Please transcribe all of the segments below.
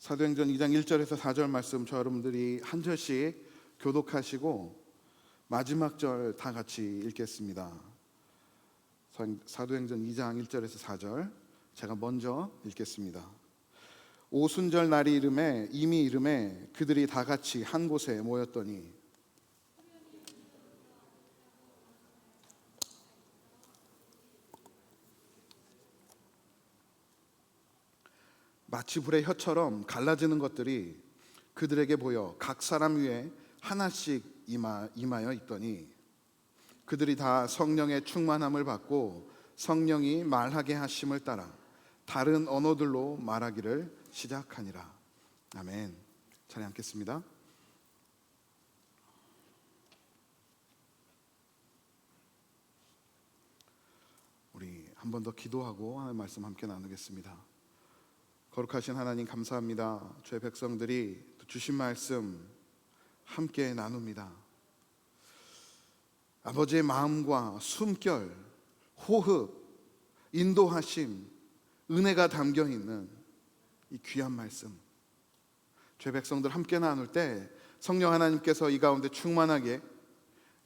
사도행전 2장 1절에서 4절 말씀 저 여러분들이 한 절씩 교독하시고 마지막 절 다 같이 읽겠습니다. 사도행전 2장 1절에서 4절 제가 먼저 읽겠습니다. 오순절 날이 이름에 그들이 다 같이 한 곳에 모였더니 마치 불의 혀처럼 갈라지는 것들이 그들에게 보여 각 사람 위에 하나씩 임하여 있더니 그들이 다 성령의 충만함을 받고 성령이 말하게 하심을 따라 다른 언어들로 말하기를 시작하니라. 아멘. 자리 앉겠습니다. 우리 한 번 더 기도하고 하나님 말씀 함께 나누겠습니다. 거룩하신 하나님 감사합니다. 주의 백성들이 주신 말씀 함께 나눕니다. 아버지의 마음과 숨결, 호흡, 인도하심, 은혜가 담겨있는 이 귀한 말씀, 주의 백성들 함께 나눌 때 성령 하나님께서 이 가운데 충만하게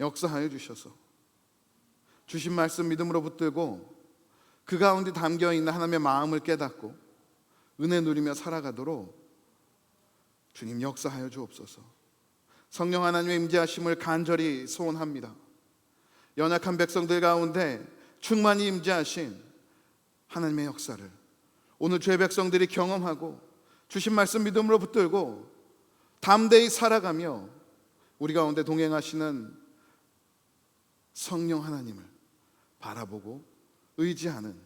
역사하여 주셔서 주신 말씀 믿음으로 붙들고 그 가운데 담겨있는 하나님의 마음을 깨닫고 은혜 누리며 살아가도록 주님 역사하여 주옵소서. 성령 하나님의 임재하심을 간절히 소원합니다. 연약한 백성들 가운데 충만히 임재하신 하나님의 역사를 오늘 주의 백성들이 경험하고 주신 말씀 믿음으로 붙들고 담대히 살아가며 우리 가운데 동행하시는 성령 하나님을 바라보고 의지하는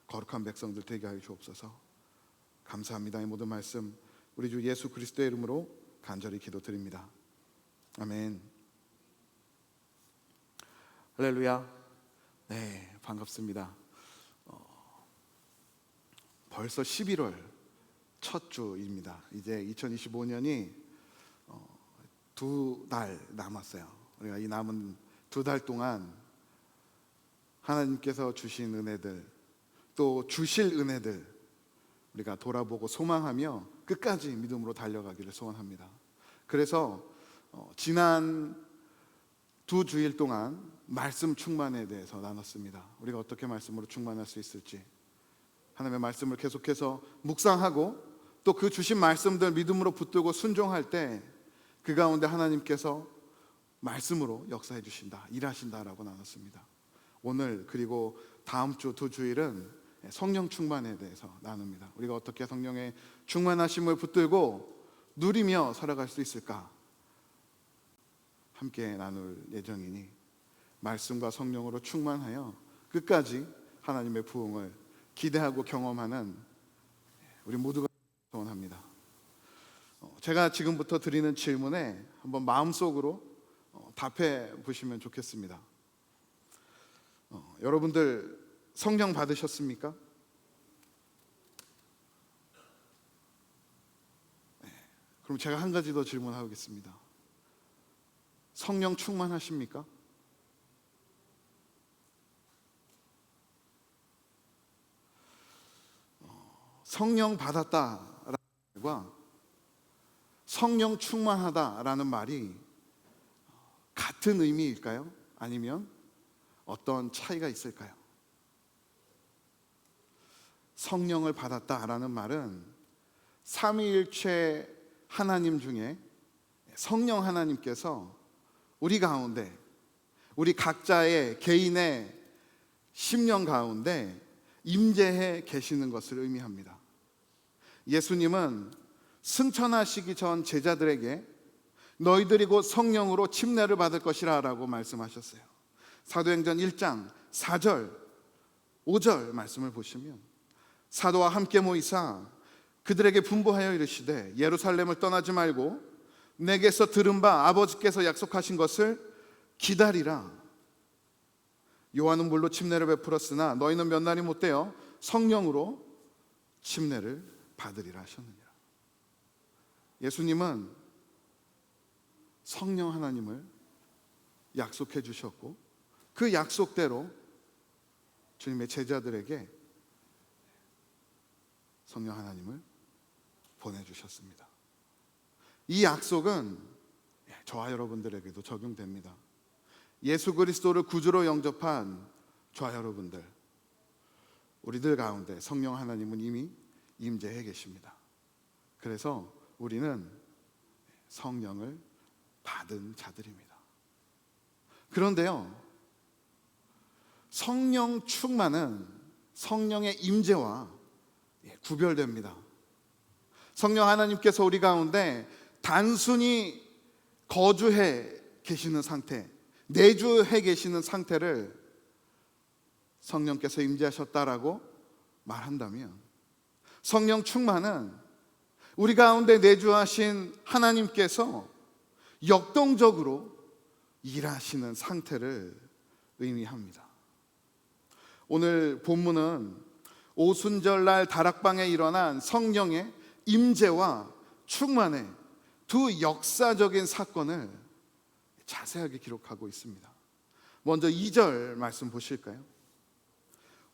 거룩한 백성들 되게 하여 주옵소서. 감사합니다. 이 모든 말씀 우리 주 예수 그리스도의 이름으로 간절히 기도드립니다. 아멘. 할렐루야. 네, 반갑습니다. 벌써 11월 첫 주입니다. 이제 2025년이 2달 남았어요. 우리가 이 남은 2달 동안 하나님께서 주신 은혜들, 또 주실 은혜들 우리가 돌아보고 소망하며 끝까지 믿음으로 달려가기를 소원합니다. 그래서 지난 2주일 동안 말씀 충만에 대해서 나눴습니다. 우리가 어떻게 말씀으로 충만할 수 있을지, 하나님의 말씀을 계속해서 묵상하고 또 그 주신 말씀들 믿음으로 붙들고 순종할 때 그 가운데 하나님께서 말씀으로 역사해 주신다, 일하신다라고 나눴습니다. 오늘 그리고 다음 주 2주일은 성령 충만에 대해서 나눕니다. 우리가 어떻게 성령의 충만하심을 붙들고 누리며 살아갈 수 있을까 함께 나눌 예정이니 말씀과 성령으로 충만하여 끝까지 하나님의 부흥을 기대하고 경험하는 우리 모두가 소원합니다. 제가 지금부터 드리는 질문에 한번 마음속으로 답해 보시면 좋겠습니다. 여러분들 성령 받으셨습니까? 네, 그럼 제가 한 가지 더 질문하겠습니다. 성령 충만하십니까? 성령 받았다라는 말과 성령 충만하다라는 말이 같은 의미일까요? 아니면 어떤 차이가 있을까요? 성령을 받았다라는 말은 삼위일체 하나님 중에 성령 하나님께서 우리 가운데, 우리 각자의 개인의 심령 가운데 임재해 계시는 것을 의미합니다. 예수님은 승천하시기 전 제자들에게 너희들이 곧 성령으로 침례를 받을 것이라 라고 말씀하셨어요. 사도행전 1장 4절 5절 말씀을 보시면 사도와 함께 모이사 그들에게 분부하여 이르시되 예루살렘을 떠나지 말고 내게서 들은 바 아버지께서 약속하신 것을 기다리라. 요한은 물로 침례를 베풀었으나 너희는 몇 날이 못되어 성령으로 침례를 받으리라 하셨느니라. 예수님은 성령 하나님을 약속해 주셨고 그 약속대로 주님의 제자들에게 성령 하나님을 보내주셨습니다. 이 약속은 저와 여러분들에게도 적용됩니다. 예수 그리스도를 구주로 영접한 저와 여러분들, 우리들 가운데 성령 하나님은 이미 임재해 계십니다. 그래서 우리는 성령을 받은 자들입니다. 그런데요, 성령 충만은 성령의 임재와 구별됩니다. 성령 하나님께서 우리 가운데 단순히 거주해 계시는 상태, 내주해 계시는 상태를 성령께서 임재하셨다라고 말한다면, 성령 충만은 우리 가운데 내주하신 하나님께서 역동적으로 일하시는 상태를 의미합니다. 오늘 본문은 오순절날 다락방에 일어난 성령의 임재와 충만의 두 역사적인 사건을 자세하게 기록하고 있습니다. 먼저 2절 말씀 보실까요?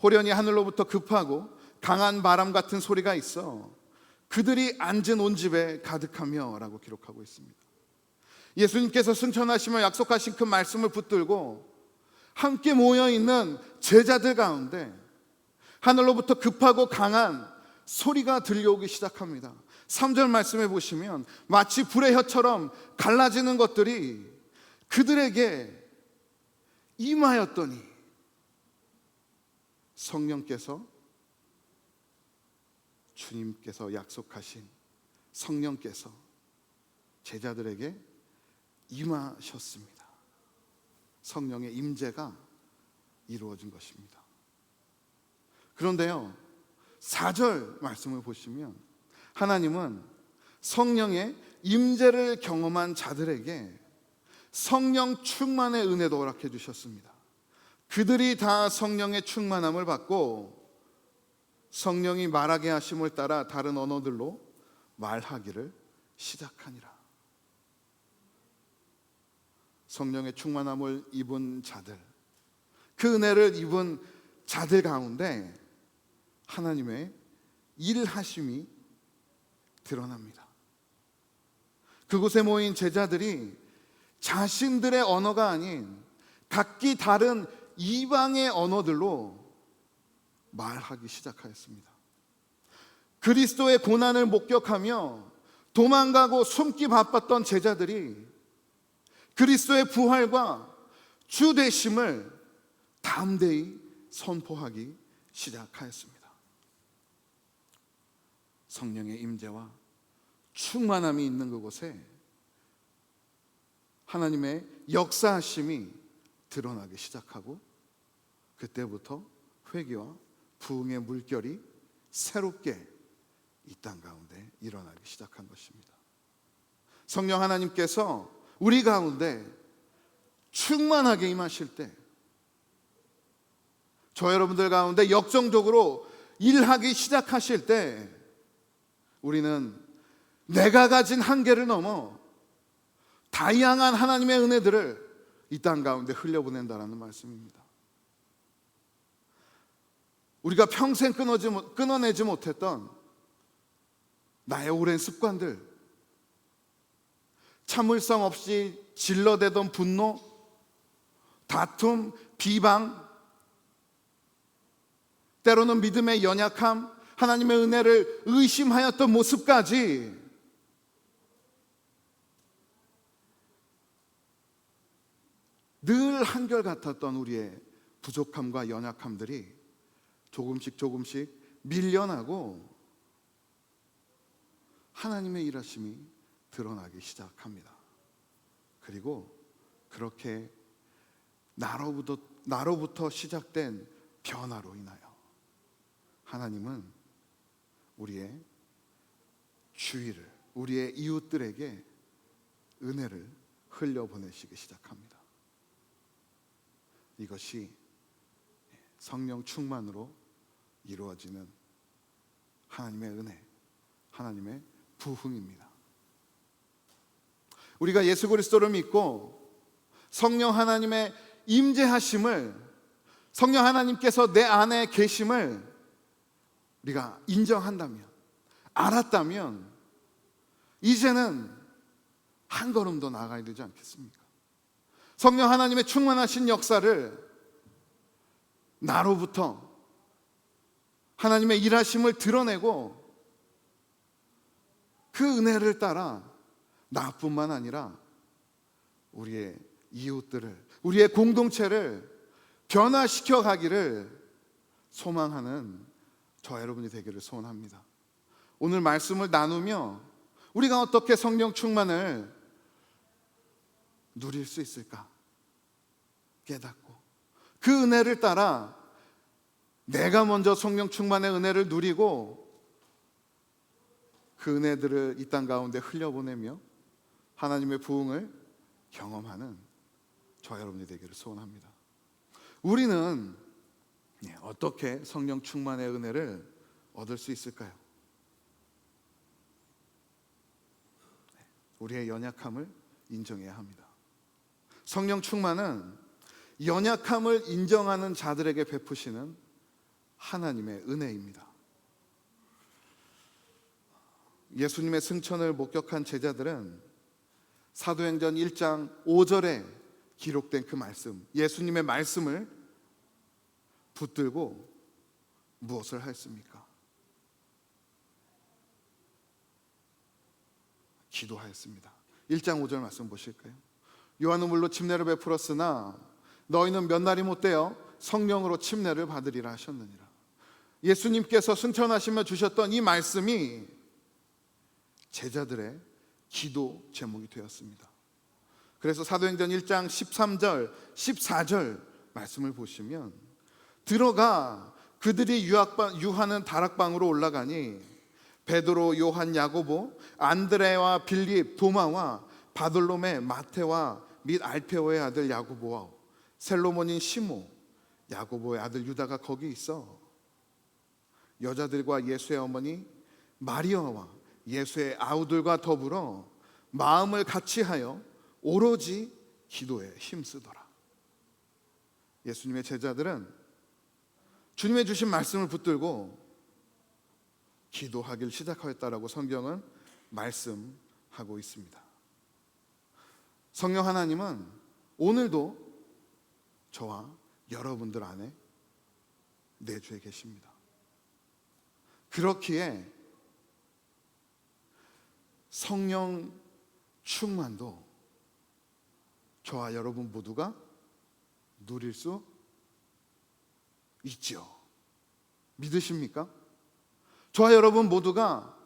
호련히 하늘로부터 급하고 강한 바람 같은 소리가 있어 그들이 앉은 온 집에 가득하며 라고 기록하고 있습니다. 예수님께서 승천하시며 약속하신 그 말씀을 붙들고 함께 모여있는 제자들 가운데 하늘로부터 급하고 강한 소리가 들려오기 시작합니다. 3절 말씀해 보시면 마치 불의 혀처럼 갈라지는 것들이 그들에게 임하였더니 성령께서, 주님께서 약속하신 성령께서 제자들에게 임하셨습니다. 성령의 임재가 이루어진 것입니다. 그런데요, 4절 말씀을 보시면 하나님은 성령의 임재를 경험한 자들에게 성령 충만의 은혜도 허락해 주셨습니다. 그들이 다 성령의 충만함을 받고 성령이 말하게 하심을 따라 다른 언어들로 말하기를 시작하니라. 성령의 충만함을 입은 자들, 그 은혜를 입은 자들 가운데 하나님의 일하심이 드러납니다. 그곳에 모인 제자들이 자신들의 언어가 아닌 각기 다른 이방의 언어들로 말하기 시작하였습니다. 그리스도의 고난을 목격하며 도망가고 숨기 바빴던 제자들이 그리스도의 부활과 주 되심을 담대히 선포하기 시작하였습니다. 성령의 임재와 충만함이 있는 그곳에 하나님의 역사하심이 드러나기 시작하고, 그때부터 회개와 부흥의 물결이 새롭게 이 땅 가운데 일어나기 시작한 것입니다. 성령 하나님께서 우리 가운데 충만하게 임하실 때, 저 여러분들 가운데 역정적으로 일하기 시작하실 때, 우리는 내가 가진 한계를 넘어 다양한 하나님의 은혜들을 이 땅 가운데 흘려보낸다라는 말씀입니다. 우리가 평생 끊어내지 못했던 나의 오랜 습관들, 참을성 없이 질러대던 분노, 다툼, 비방, 때로는 믿음의 연약함, 하나님의 은혜를 의심하였던 모습까지 늘 한결같았던 우리의 부족함과 연약함들이 조금씩 밀려나고 하나님의 일하심이 드러나기 시작합니다. 그리고 그렇게 나로부터 시작된 변화로 인하여 하나님은 우리의 주위를, 우리의 이웃들에게 은혜를 흘려보내시기 시작합니다. 이것이 성령 충만으로 이루어지는 하나님의 은혜, 하나님의 부흥입니다. 우리가 예수 그리스도를 믿고 성령 하나님의 임재하심을, 성령 하나님께서 내 안에 계심을 우리가 인정한다면, 알았다면 이제는 한 걸음 더 나아가야 되지 않겠습니까? 성령 하나님의 충만하신 역사를 나로부터 하나님의 일하심을 드러내고 그 은혜를 따라 나뿐만 아니라 우리의 이웃들을, 우리의 공동체를 변화시켜 가기를 소망하는 저 여러분이 되기를 소원합니다. 오늘 말씀을 나누며 우리가 어떻게 성령 충만을 누릴 수 있을까 깨닫고, 그 은혜를 따라 내가 먼저 성령 충만의 은혜를 누리고 그 은혜들을 이 땅 가운데 흘려보내며 하나님의 부흥을 경험하는 저 여러분이 되기를 소원합니다. 우리는 어떻게 성령 충만의 은혜를 얻을 수 있을까요? 우리의 연약함을 인정해야 합니다. 성령 충만은 연약함을 인정하는 자들에게 베푸시는 하나님의 은혜입니다. 예수님의 승천을 목격한 제자들은 사도행전 1장 5절에 기록된 그 말씀, 예수님의 말씀을 붙들고 무엇을 하였습니까? 기도하였습니다. 1장 5절 말씀 보실까요? 요한은 물로 침례를 베풀었으나 너희는 몇 날이 못되어 성령으로 침례를 받으리라 하셨느니라. 예수님께서 승천하시며 주셨던 이 말씀이 제자들의 기도 제목이 되었습니다. 그래서 사도행전 1장 13절, 14절 말씀을 보시면 들어가 그들이 유하는 다락방으로 올라가니 베드로, 요한, 야고보, 안드레와 빌립, 도마와 바돌로메, 마테와 및 알페오의 아들 야고보와 셀로몬인 시모, 야고보의 아들 유다가 거기 있어 여자들과 예수의 어머니 마리아와 예수의 아우들과 더불어 마음을 같이하여 오로지 기도에 힘쓰더라. 예수님의 제자들은 주님의 주신 말씀을 붙들고 기도하기를 시작하였다라고 성경은 말씀하고 있습니다. 성령 하나님은 오늘도 저와 여러분들 안에 내주에 계십니다. 그렇기에 성령 충만도 저와 여러분 모두가 누릴 수 있죠. 믿으십니까? 저와 여러분 모두가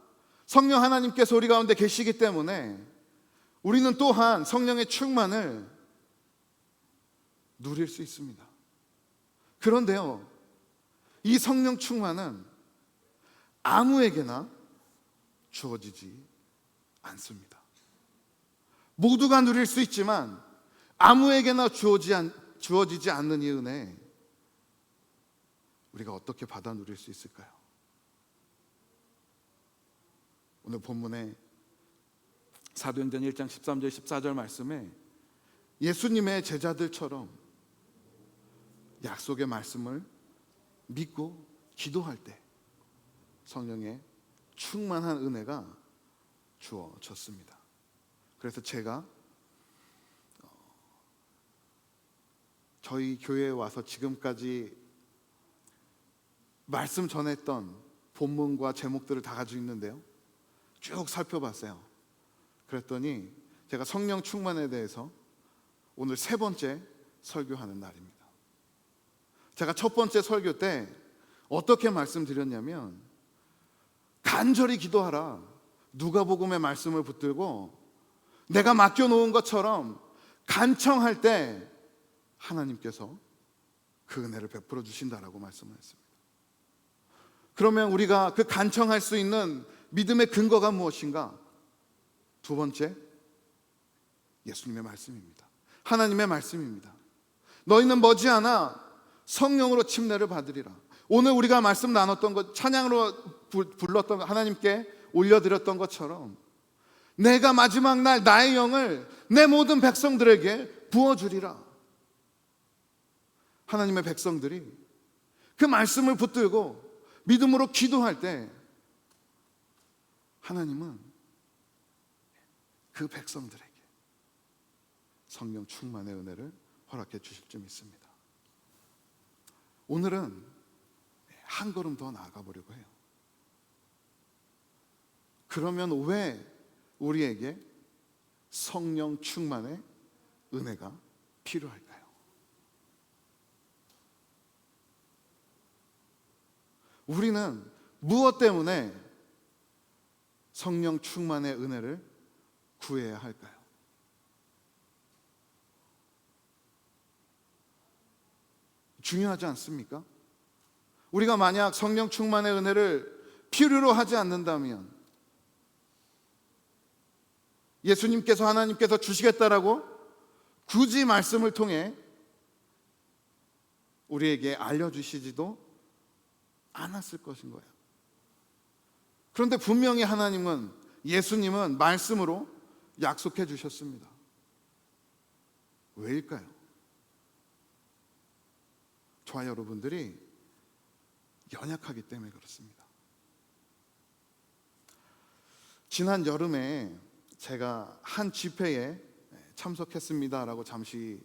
성령 하나님께서 우리 가운데 계시기 때문에 우리는 또한 성령의 충만을 누릴 수 있습니다. 그런데요, 이 성령 충만은 아무에게나 주어지지 않습니다. 모두가 누릴 수 있지만 아무에게나 주어지지 않는 이 은혜, 우리가 어떻게 받아 누릴 수 있을까요? 오늘 본문에 사도행전 1장 13절 14절 말씀에 예수님의 제자들처럼 약속의 말씀을 믿고 기도할 때 성령의 충만한 은혜가 주어졌습니다. 그래서 제가 저희 교회에 와서 지금까지 말씀 전했던 본문과 제목들을 다 가지고 있는데요, 쭉 살펴봤어요. 그랬더니 제가 성령 충만에 대해서 오늘 세 번째 설교하는 날입니다. 제가 첫 번째 설교 때 어떻게 말씀드렸냐면, 간절히 기도하라. 누가복음의 말씀을 붙들고 내가 맡겨놓은 것처럼 간청할 때 하나님께서 그 은혜를 베풀어 주신다라고 말씀을 했습니다. 그러면 우리가 그 간청할 수 있는 믿음의 근거가 무엇인가? 두 번째, 예수님의 말씀입니다. 하나님의 말씀입니다. 너희는 머지않아 성령으로 침례를 받으리라. 오늘 우리가 말씀 나눴던 것, 찬양으로 불렀던 것, 하나님께 올려드렸던 것처럼 내가 마지막 날 나의 영을 내 모든 백성들에게 부어주리라. 하나님의 백성들이 그 말씀을 붙들고 믿음으로 기도할 때 하나님은 그 백성들에게 성령 충만의 은혜를 허락해 주실 줄 믿습니다. 오늘은 한 걸음 더 나아가 보려고 해요. 그러면 왜 우리에게 성령 충만의 은혜가 필요할까요? 우리는 무엇 때문에 성령 충만의 은혜를 구해야 할까요? 중요하지 않습니까? 우리가 만약 성령 충만의 은혜를 필요로 하지 않는다면, 예수님께서 하나님께서 주시겠다라고 굳이 말씀을 통해 우리에게 알려주시지도 않았을 것인 거예요. 그런데 분명히 하나님은, 예수님은 말씀으로 약속해 주셨습니다. 왜일까요? 저와 여러분들이 연약하기 때문에 그렇습니다. 지난 여름에 제가 한 집회에 참석했습니다라고 잠시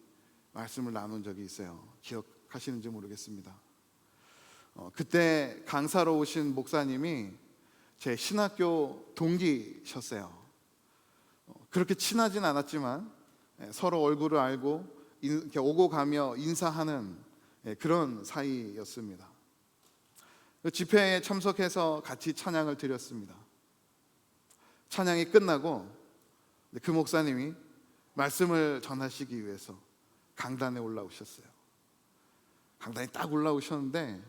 말씀을 나눈 적이 있어요. 기억하시는지 모르겠습니다. 그때 강사로 오신 목사님이 제 신학교 동기셨어요. 그렇게 친하진 않았지만 서로 얼굴을 알고 이렇게 오고 가며 인사하는 그런 사이였습니다. 그 집회에 참석해서 같이 찬양을 드렸습니다. 찬양이 끝나고 그 목사님이 말씀을 전하시기 위해서 강단에 올라오셨어요. 강단에 딱 올라오셨는데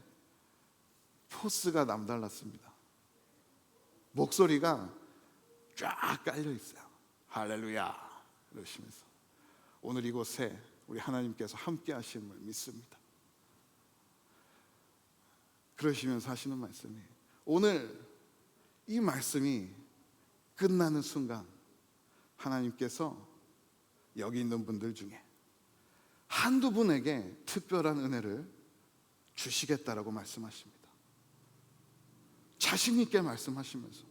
포스가 남달랐습니다. 목소리가 쫙 깔려 있어요. 할렐루야 이러시면서 오늘 이곳에 우리 하나님께서 함께 하심을 믿습니다. 그러시면서 하시는 말씀이, 오늘 이 말씀이 끝나는 순간 하나님께서 여기 있는 분들 중에 한두 분에게 특별한 은혜를 주시겠다라고 말씀하십니다. 자신 있게 말씀하시면서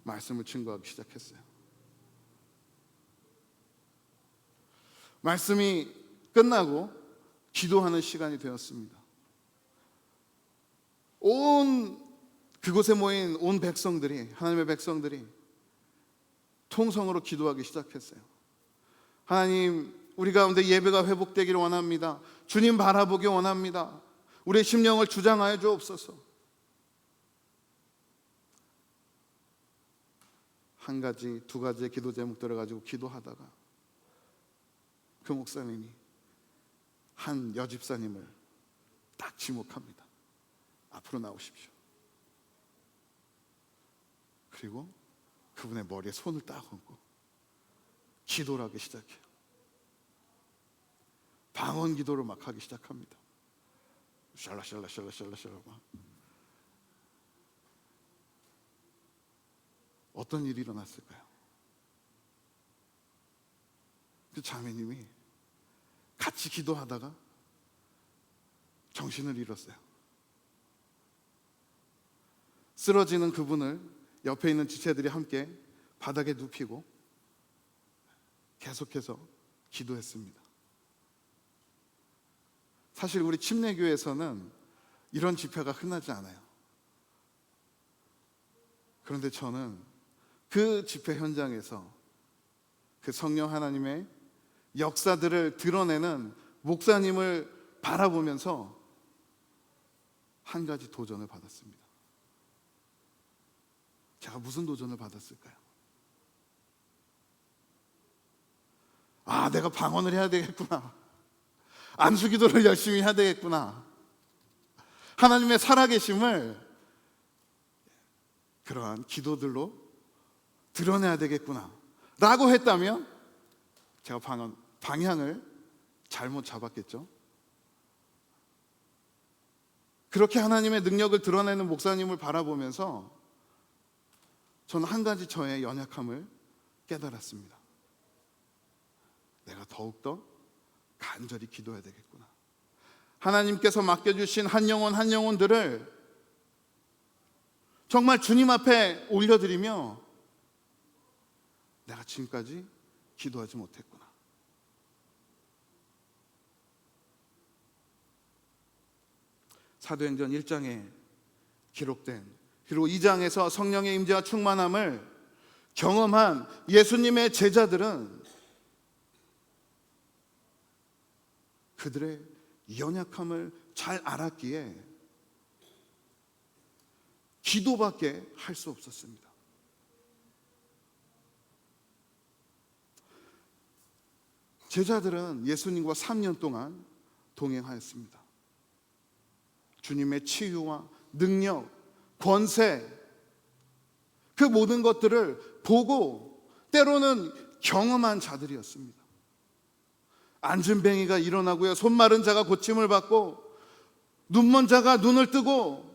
말씀을 증거하기 시작했어요. 말씀이 끝나고 기도하는 시간이 되었습니다. 그곳에 모인 온 백성들이, 하나님의 백성들이 통성으로 기도하기 시작했어요. 하나님, 우리 가운데 예배가 회복되기를 원합니다. 주님 바라보기 원합니다. 우리의 심령을 주장하여 주옵소서. 한 가지, 두 가지의 기도 제목들을 가지고 기도하다가 그 목사님이 한 여집사님을 딱 지목합니다. 앞으로 나오십시오. 그리고 그분의 머리에 손을 딱 얹고 기도를 하기 시작해요. 방언 기도를 막 하기 시작합니다. 샬라샬라샬라샬라샬라 막. 어떤 일이 일어났을까요? 그 자매님이 같이 기도하다가 정신을 잃었어요. 쓰러지는 그분을 옆에 있는 지체들이 함께 바닥에 눕히고 계속해서 기도했습니다. 사실 우리 침례교회에서는 이런 집회가 흔하지 않아요. 그런데 저는 그 집회 현장에서 그 성령 하나님의 역사들을 드러내는 목사님을 바라보면서 한 가지 도전을 받았습니다. 제가 무슨 도전을 받았을까요? 내가 방언을 해야 되겠구나. 안수기도를 열심히 해야 되겠구나. 하나님의 살아계심을 그러한 기도들로 드러내야 되겠구나 라고 했다면 제가 방향을 잘못 잡았겠죠. 그렇게 하나님의 능력을 드러내는 목사님을 바라보면서 저는 한 가지 저의 연약함을 깨달았습니다. 내가 더욱더 간절히 기도해야 되겠구나. 하나님께서 맡겨주신 한 영혼 한 영혼들을 정말 주님 앞에 올려드리며 내가 지금까지 기도하지 못했구나. 사도행전 1장에 기록된, 그리고 2장에서 성령의 임재와 충만함을 경험한 예수님의 제자들은 그들의 연약함을 잘 알았기에 기도밖에 할 수 없었습니다. 제자들은 예수님과 3년 동안 동행하였습니다. 주님의 치유와 능력, 권세, 그 모든 것들을 보고 때로는 경험한 자들이었습니다. 안진뱅이가 일어나고요, 손 마른 자가 고침을 받고, 눈먼 자가 눈을 뜨고,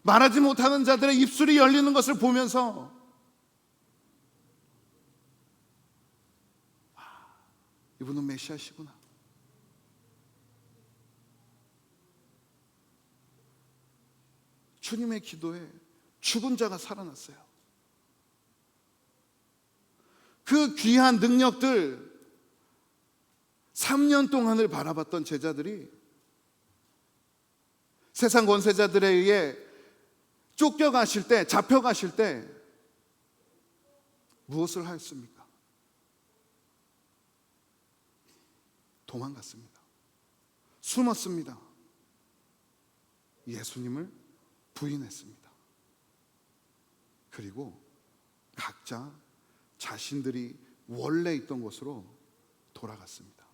말하지 못하는 자들의 입술이 열리는 것을 보면서 이분은 메시아시구나, 주님의 기도에 죽은 자가 살아났어요. 그 귀한 능력들 3년 동안을 바라봤던 제자들이 세상 권세자들에 의해 쫓겨가실 때, 잡혀가실 때 무엇을 하였습니까? 도망갔습니다. 숨었습니다. 예수님을 부인했습니다. 그리고 각자 자신들이 원래 있던 곳으로 돌아갔습니다.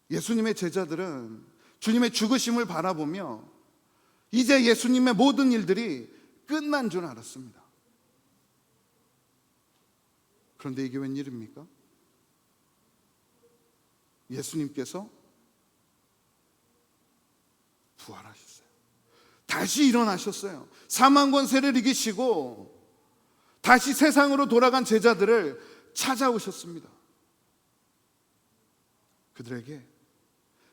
예수님의 제자들은 주님의 죽으심을 바라보며 이제 예수님의 모든 일들이 끝난 줄 알았습니다. 그런데 이게 웬일입니까? 예수님께서 부활하셨어요. 다시 일어나셨어요. 사망 권세를 이기시고 다시 세상으로 돌아간 제자들을 찾아오셨습니다. 그들에게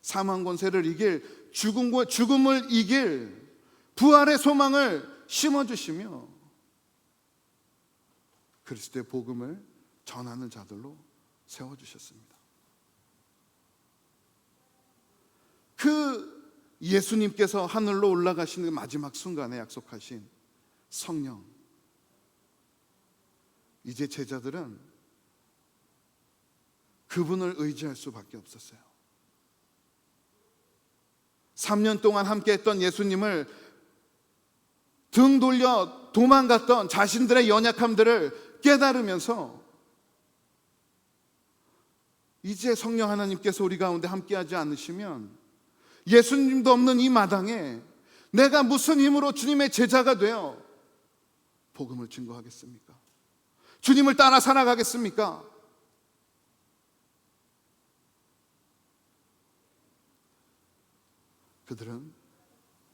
사망 권세를 이길, 죽음을 이길 부활의 소망을 심어주시며 그리스도의 복음을 전하는 자들로 세워주셨습니다. 그 예수님께서 하늘로 올라가시는 마지막 순간에 약속하신 성령, 이제 제자들은 그분을 의지할 수밖에 없었어요. 3년 동안 함께했던 예수님을 등 돌려 도망갔던 자신들의 연약함들을 깨달으면서 이제 성령 하나님께서 우리 가운데 함께하지 않으시면 예수님도 없는 이 마당에 내가 무슨 힘으로 주님의 제자가 되어 복음을 증거하겠습니까? 주님을 따라 살아가겠습니까? 그들은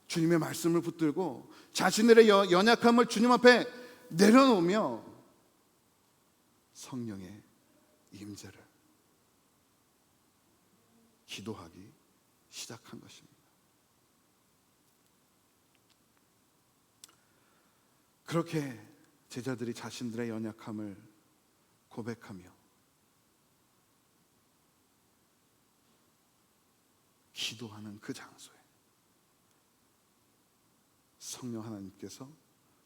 주님의 말씀을 붙들고 자신들의 연약함을 주님 앞에 내려놓으며 성령의 임재를 기도하기 시작한 것입니다. 그렇게 제자들이 자신들의 연약함을 고백하며 기도하는 그 장소에 성령 하나님께서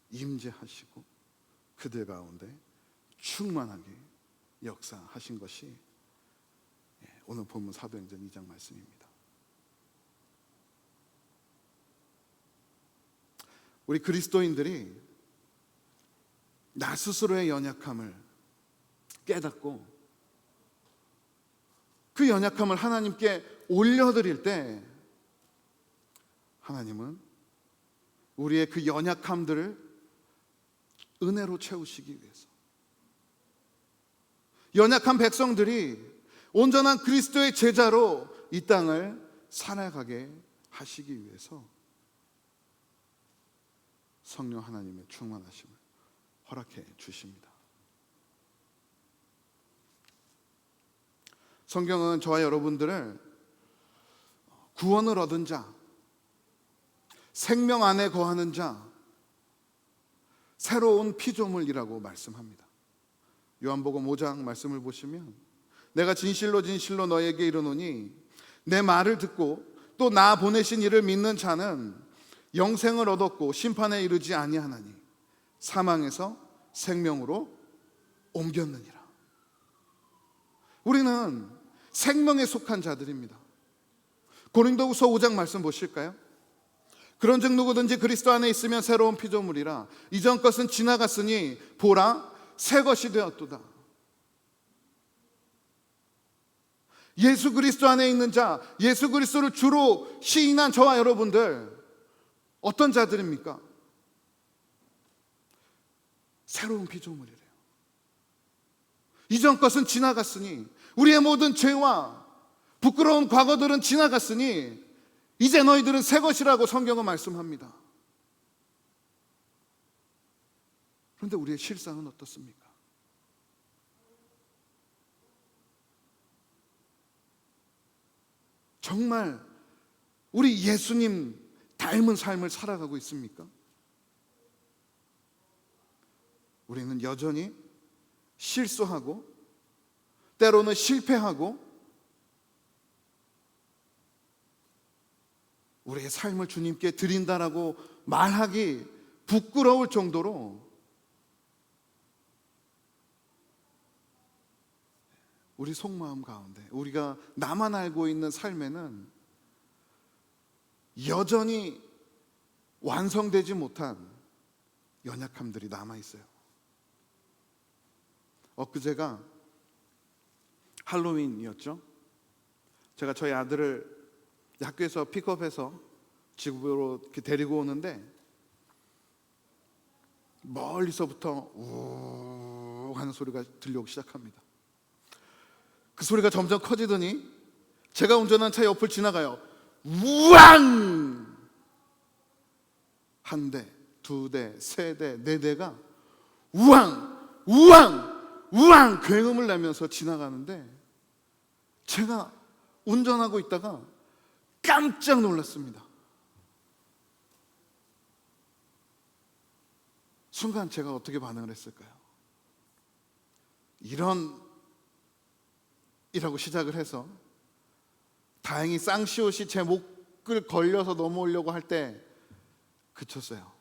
임재하시고 그들 가운데 충만하게 역사하신 것이 오늘 본문 사도행전 2장 말씀입니다. 우리 그리스도인들이 나 스스로의 연약함을 깨닫고 그 연약함을 하나님께 올려드릴 때 하나님은 우리의 그 연약함들을 은혜로 채우시기 위해서, 연약한 백성들이 온전한 그리스도의 제자로 이 땅을 살아가게 하시기 위해서 성령 하나님의 충만하심을 허락해 주십니다. 성경은 저와 여러분들을 구원을 얻은 자, 생명 안에 거하는 자, 새로운 피조물이라고 말씀합니다. 요한복음 5장 말씀을 보시면 내가 진실로 진실로 너에게 이르노니 내 말을 듣고 또 나 보내신 이를 믿는 자는 영생을 얻었고 심판에 이르지 아니하나니 사망에서 생명으로 옮겼느니라. 우리는 생명에 속한 자들입니다. 고린도후서 5장 말씀 보실까요? 그런즉 누구든지 그리스도 안에 있으면 새로운 피조물이라 이전 것은 지나갔으니 보라 새 것이 되었도다. 예수 그리스도 안에 있는 자, 예수 그리스도를 주로 시인한 저와 여러분들 어떤 자들입니까? 새로운 피조물이래요. 이전 것은 지나갔으니, 우리의 모든 죄와 부끄러운 과거들은 지나갔으니 이제 너희들은 새 것이라고 성경은 말씀합니다. 그런데 우리의 실상은 어떻습니까? 정말 우리 예수님 닮은 삶을 살아가고 있습니까? 우리는 여전히 실수하고 때로는 실패하고 우리의 삶을 주님께 드린다라고 말하기 부끄러울 정도로 우리 속마음 가운데 우리가 나만 알고 있는 삶에는 여전히 완성되지 못한 연약함들이 남아있어요. 엊그제가 할로윈이었죠. 제가 저희 아들을 학교에서 픽업해서 집으로 이렇게 데리고 오는데 멀리서부터 우 하는 소리가 들려오기 시작합니다. 그 소리가 점점 커지더니 제가 운전한 차 옆을 지나가요. 우왕! 한 대, 두 대, 세 대, 네 대가 우왕! 우왕! 우왕! 굉음을 내면서 지나가는데 제가 운전하고 있다가 깜짝 놀랐습니다. 순간 제가 어떻게 반응을 했을까요? 이라고 시작을 해서 다행히 쌍시옷이 제 목을 걸려서 넘어오려고 할 때 그쳤어요.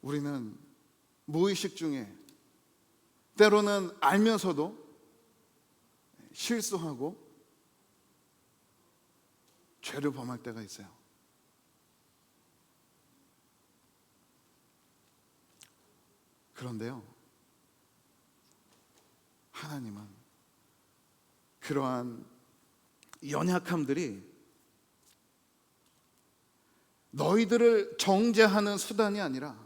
우리는 무의식 중에 때로는 알면서도 실수하고 죄를 범할 때가 있어요. 그런데요, 하나님은 그러한 연약함들이 너희들을 정죄하는 수단이 아니라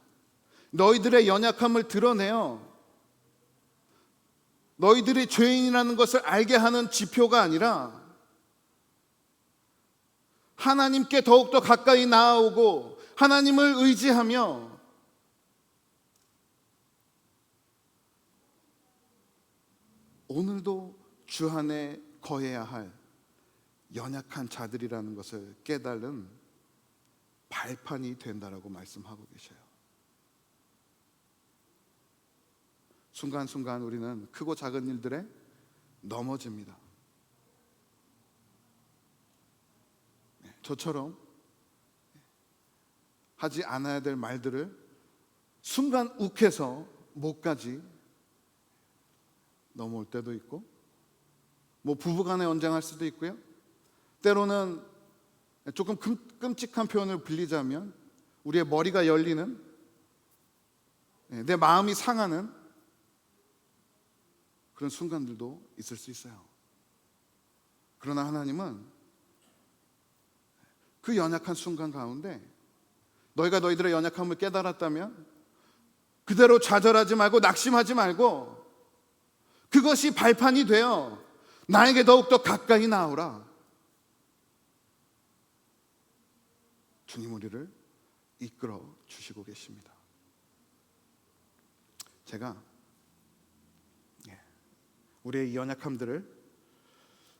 너희들의 연약함을 드러내어 너희들이 죄인이라는 것을 알게 하는 지표가 아니라 하나님께 더욱더 가까이 나아오고 하나님을 의지하며 오늘도 주 안에 거해야 할 연약한 자들이라는 것을 깨달은 발판이 된다라고 말씀하고 계셔요. 순간순간 우리는 크고 작은 일들에 넘어집니다. 저처럼 하지 않아야 될 말들을 순간 욱해서 목까지 넘어올 때도 있고, 부부간에 언쟁할 수도 있고요. 때로는 조금 끔찍한 표현을 빌리자면 우리의 머리가 열리는, 내 마음이 상하는 그런 순간들도 있을 수 있어요. 그러나 하나님은 그 연약한 순간 가운데 너희가 너희들의 연약함을 깨달았다면 그대로 좌절하지 말고 낙심하지 말고 그것이 발판이 되어 나에게 더욱더 가까이 나오라. 주님 우리를 이끌어 주시고 계십니다. 제가 우리의 연약함들을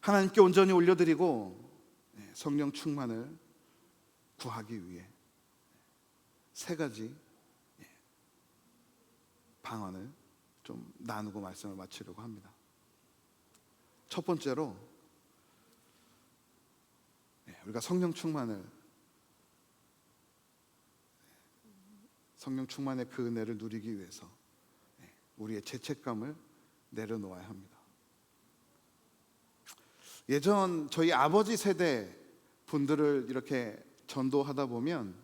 하나님께 온전히 올려드리고 성령 충만을 구하기 위해 세 가지 방안을 좀 나누고 말씀을 마치려고 합니다. 첫 번째로 우리가 성령 충만의 그 은혜를 누리기 위해서 우리의 죄책감을 내려놓아야 합니다. 예전 저희 아버지 세대 분들을 이렇게 전도하다 보면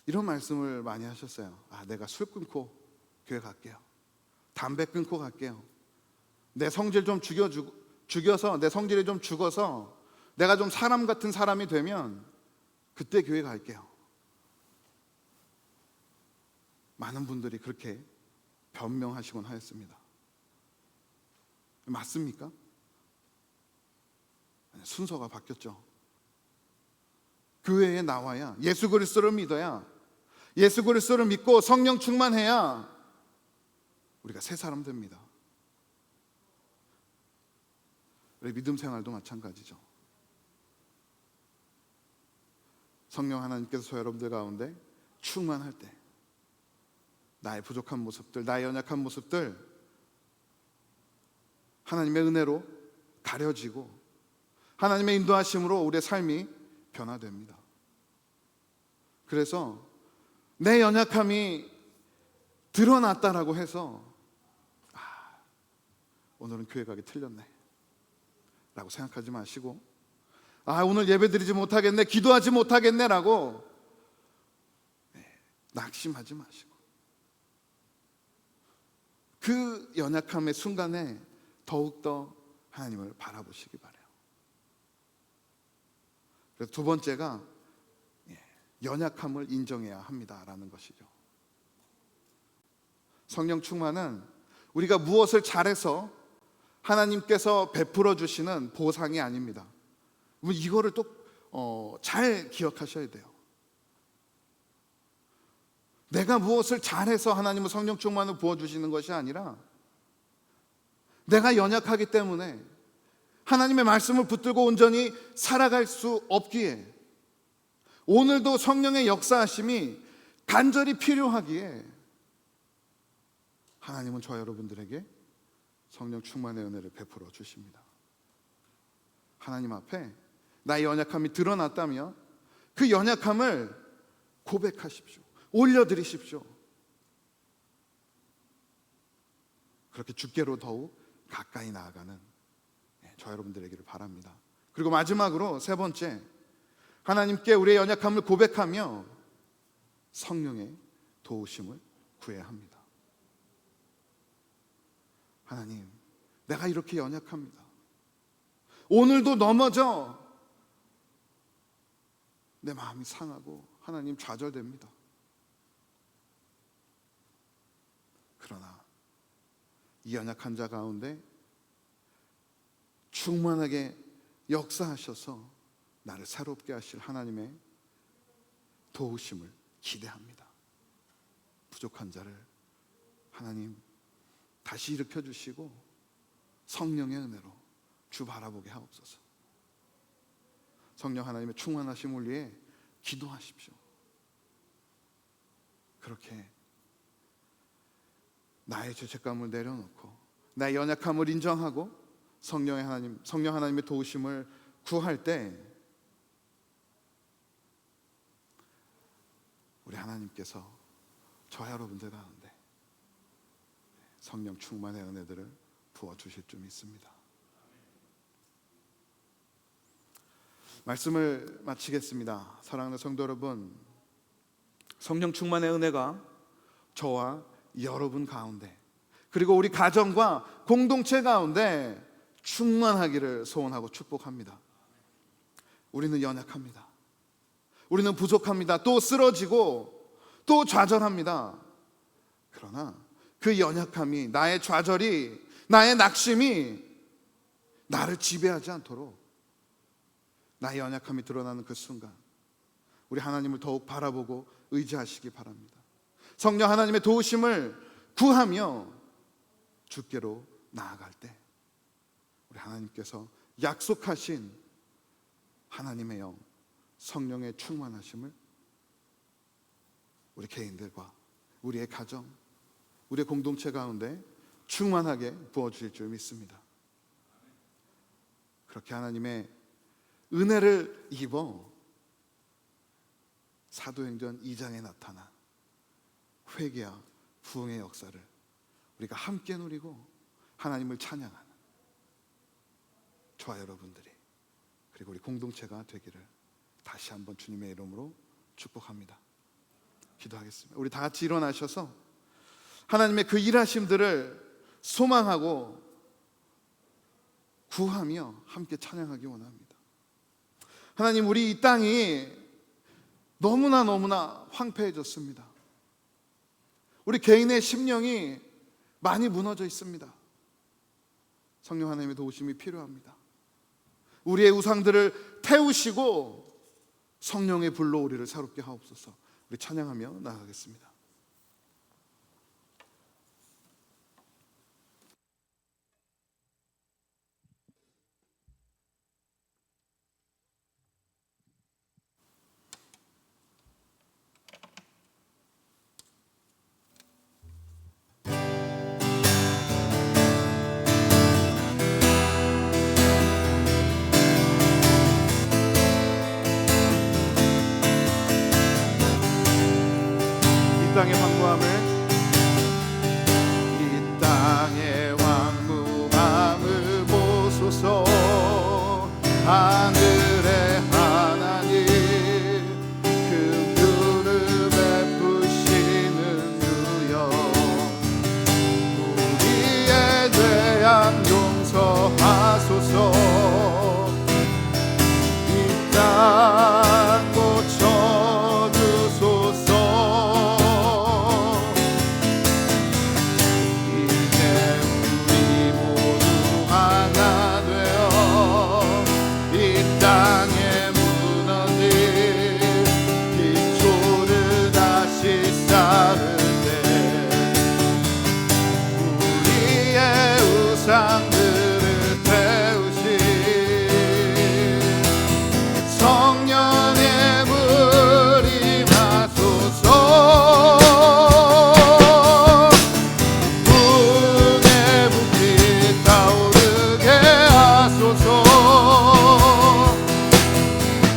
이런 말씀을 많이 하셨어요. 내가 술 끊고 교회 갈게요. 담배 끊고 갈게요. 내 성질 좀 죽여서 내 성질이 좀 죽어서 내가 좀 사람 같은 사람이 되면 그때 교회 갈게요. 많은 분들이 그렇게 변명하시곤 하였습니다. 맞습니까? 순서가 바뀌었죠. 교회에 나와야, 예수 그리스도를 믿어야, 예수 그리스도를 믿고 성령 충만해야 우리가 새 사람 됩니다. 우리 믿음 생활도 마찬가지죠. 성령 하나님께서 저 여러분들 가운데 충만할 때 나의 부족한 모습들, 나의 연약한 모습들 하나님의 은혜로 가려지고 하나님의 인도하심으로 우리의 삶이 변화됩니다. 그래서 내 연약함이 드러났다라고 해서 오늘은 교회 가기 틀렸네 라고 생각하지 마시고 오늘 예배 드리지 못하겠네, 기도하지 못하겠네 라고 낙심하지 마시고 그 연약함의 순간에 더욱더 하나님을 바라보시기 바라요. 그래서 두 번째가 연약함을 인정해야 합니다라는 것이죠. 성령 충만은 우리가 무엇을 잘해서 하나님께서 베풀어 주시는 보상이 아닙니다. 이거를 또 잘 기억하셔야 돼요. 내가 무엇을 잘해서 하나님은 성령 충만을 부어주시는 것이 아니라 내가 연약하기 때문에 하나님의 말씀을 붙들고 온전히 살아갈 수 없기에 오늘도 성령의 역사하심이 간절히 필요하기에 하나님은 저 여러분들에게 성령 충만의 은혜를 베풀어 주십니다. 하나님 앞에 나의 연약함이 드러났다면 그 연약함을 고백하십시오. 올려드리십시오. 그렇게 주께로 더욱 가까이 나아가는 저 여러분들에게를 바랍니다. 그리고 마지막으로 세 번째, 하나님께 우리의 연약함을 고백하며 성령의 도우심을 구해야 합니다. 하나님, 내가 이렇게 연약합니다. 오늘도 넘어져 내 마음이 상하고 하나님 좌절됩니다. 그러나 이 연약한 자 가운데 충만하게 역사하셔서 나를 새롭게 하실 하나님의 도우심을 기대합니다. 부족한 자를 하나님 다시 일으켜 주시고 성령의 은혜로 주 바라보게 하옵소서. 성령 하나님의 충만하심을 위해 기도하십시오. 그렇게 나의 죄책감을 내려놓고 나의 연약함을 인정하고 성령 하나님의 도우심을 구할 때 우리 하나님께서 저 여러분들 가운데 성령 충만의 은혜들을 부어주실 줄 믿습니다. 말씀을 마치겠습니다. 사랑하는 성도 여러분, 성령 충만의 은혜가 저와 여러분 가운데 그리고 우리 가정과 공동체 가운데 충만하기를 소원하고 축복합니다. 우리는 연약합니다. 우리는 부족합니다. 또 쓰러지고 또 좌절합니다. 그러나 그 연약함이, 나의 좌절이, 나의 낙심이 나를 지배하지 않도록 나의 연약함이 드러나는 그 순간 우리 하나님을 더욱 바라보고 의지하시기 바랍니다. 성령 하나님의 도우심을 구하며 주께로 나아갈 때 우리 하나님께서 약속하신 하나님의 영, 성령의 충만하심을 우리 개인들과 우리의 가정, 우리의 공동체 가운데 충만하게 부어주실 줄 믿습니다. 그렇게 하나님의 은혜를 입어 사도행전 2장에 나타난 회개와 부흥의 역사를 우리가 함께 누리고 하나님을 찬양하는 저와 여러분들이, 그리고 우리 공동체가 되기를 다시 한번 주님의 이름으로 축복합니다. 기도하겠습니다. 우리 다 같이 일어나셔서 하나님의 그 일하심들을 소망하고 구하며 함께 찬양하기 원합니다. 하나님, 우리 이 땅이 너무나 황폐해졌습니다. 우리 개인의 심령이 많이 무너져 있습니다. 성령 하나님의 도우심이 필요합니다. 우리의 우상들을 태우시고 성령의 불로 우리를 새롭게 하옵소서. 우리 찬양하며 나아가겠습니다. 이 땅의 황무함을, 이 땅의 황무함을 보소서. 하늘의 하나님, 긍휼을 베푸시는 주여, 우리의 죄악 용서하소서. 이 땅 고쳐주소서. 우상들을 태우신 성령의 불이 임하소서. 부흥의 불빛 타오르게 하소서.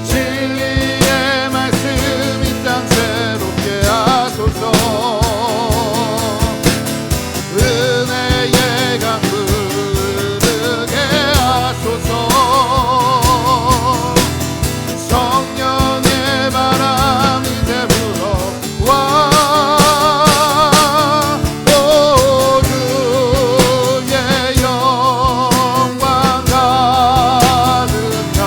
진리의 말씀 이 땅 새롭게 하소서. 은혜의 강물 성령의 바람 이제 불어와. 오 주의 영광 가득한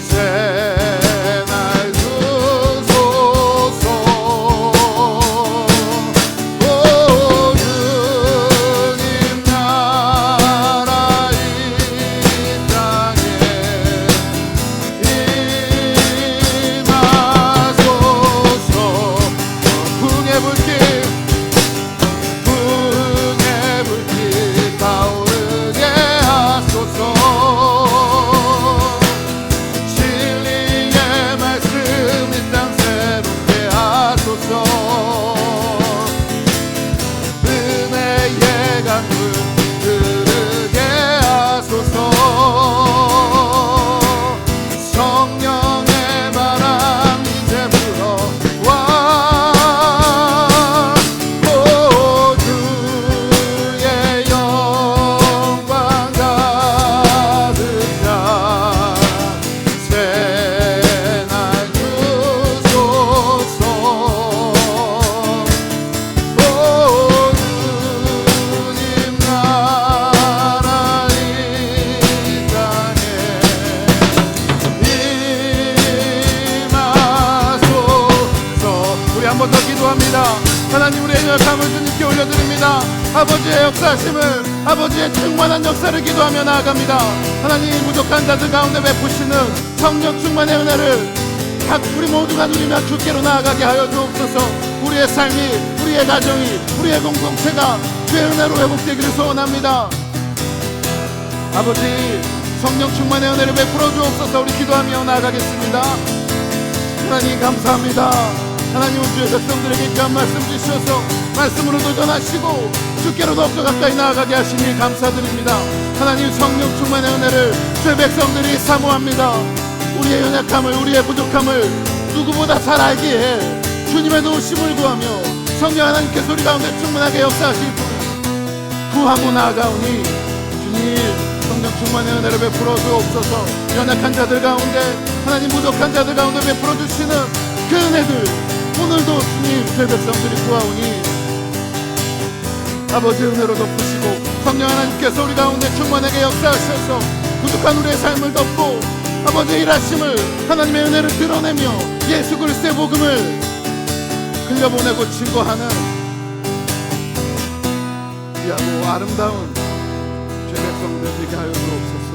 새날 주소서. 오 주님 나라 이 땅에 부흥의 불빛 타오르게 하소서. 진리의 말씀 이 땅 새롭게 하소서. 은혜의 강물 흐르게 하소서. 성령의 바람 이제 불어와. 한번 더 기도합니다. 하나님, 우리의 연약함을 주님께 올려드립니다. 아버지의 역사하심을, 아버지의 충만한 역사를 기도하며 나아갑니다. 하나님, 부족한 자들 가운데 베푸시는 성령 충만의 은혜를 각 우리 모두가 누리며 주께로 나아가게 하여 주옵소서. 우리의 삶이, 우리의 가정이, 우리의 공동체가 주의 은혜로 회복되기를 소원합니다. 아버지, 성령 충만의 은혜를 베풀어 주옵소서. 우리 기도하며 나아가겠습니다. 하나님 감사합니다. 하나님은 주의 백성들에게 귀한 말씀 주셔서 말씀으로 도전하시고 주께로 더욱더 가까이 나아가게 하시니 감사드립니다. 하나님 성령 충만의 은혜를 주의 백성들이 사모합니다. 우리의 연약함을, 우리의 부족함을 누구보다 잘 알기에 주님의 도우심을 구하며 성령 하나님께서 우리 가운데 충만하게 역사하실 분 구하고 나아가오니 주님 성령 충만의 은혜를 베풀어 주옵소서. 연약한 자들 가운데, 하나님 부족한 자들 가운데 베풀어 주시는 그 은혜들 오늘도 주님 주의 백성들이 구하오니 아버지의 은혜로 덮으시고 성령 하나님께서 우리 가운데 충만하게 역사하셔서 부족한 우리의 삶을 덮고 아버지의 일하심을, 하나님의 은혜를 드러내며 예수 그리스도의 복음을 흘려보내고 증거하는 귀하고 아름다운 주의 백성들 되게 하여 주옵소서.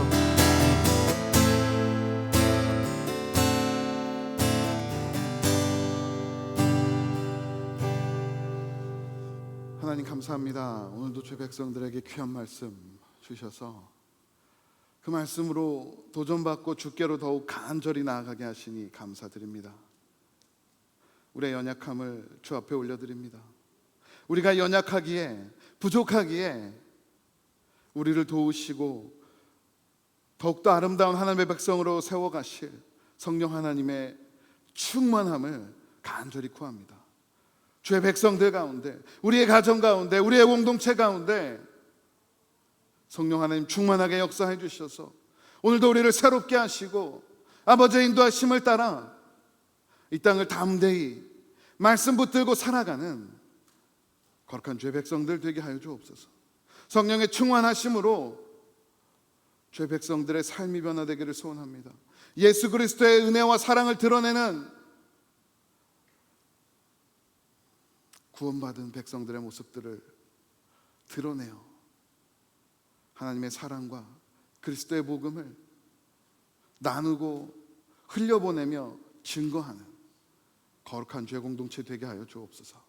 하나님 감사합니다. 오늘도 주의 백성들에게 귀한 말씀 주셔서 그 말씀으로 도전받고 주께로 더욱 간절히 나아가게 하시니 감사드립니다. 우리의 연약함을 주 앞에 올려드립니다. 우리가 연약하기에, 부족하기에 우리를 도우시고 더욱더 아름다운 하나님의 백성으로 세워가실 성령 하나님의 충만함을 간절히 구합니다. 주의 백성들 가운데, 우리의 가정 가운데, 우리의 공동체 가운데 성령 하나님 충만하게 역사해 주셔서 오늘도 우리를 새롭게 하시고 아버지의 인도하심을 따라 이 땅을 담대히 말씀 붙들고 살아가는 거룩한 주의 백성들 되게 하여 주옵소서. 성령의 충만하심으로 주의 백성들의 삶이 변화되기를 소원합니다. 예수 그리스도의 은혜와 사랑을 드러내는 구원받은 백성들의 모습들을 드러내어 하나님의 사랑과 그리스도의 복음을 나누고 흘려보내며 증거하는 거룩한 죄 공동체 되게 하여 주옵소서.